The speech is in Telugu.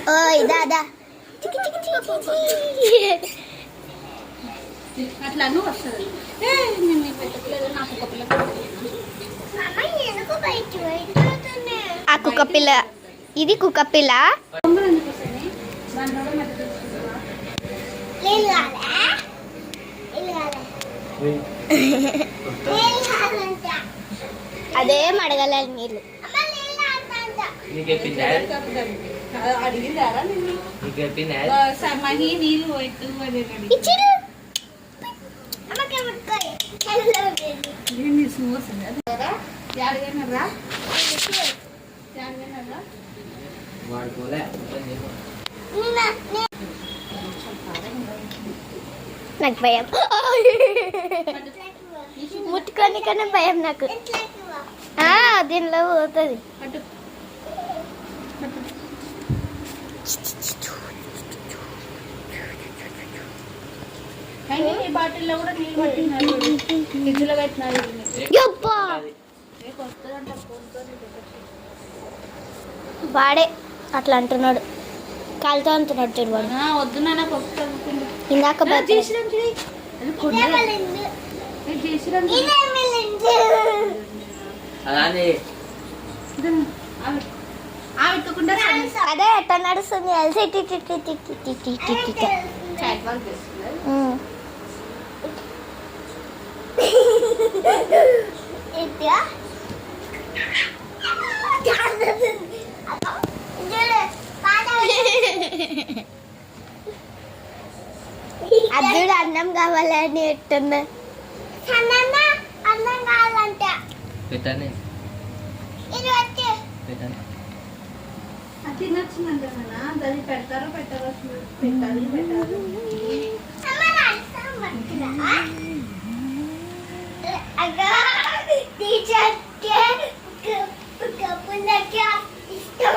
ఓయ్ దాదా అట్లా నువ్వు వస్తుంది నాకు ఒక పిల్ల ఆ కుక్క పిల్ల ఇది కుక్క పిల్ల అదే అడగలేదు నీళ్ళు మహి నీళ్ళు పోయిట్టు ఇచ్చిరు నాకు భయం ముట్టుకొని కన్నా భయం నాకు దీనిలో పోతుంది బాటిల్లో కూడా నీళ్ళు పట్టినారు ఫ్రిడ్జ్లో పెట్టినారు వాడే అట్లా అంటున్నాడు కాలుతో అంటున్నాడు చూడవాడు వద్దు నాకు ఇందాక అదే ఎట్లా నడుస్తుంది అద్దుడు అన్నం కావాలని ఎట్టున్నా అన్నం కావాలంట పెట్టండి తినొచ్చిందంటే దాన్ని పెడతారో పెట్టారో పెట్టాలి పెట్టాలి ఇష్టం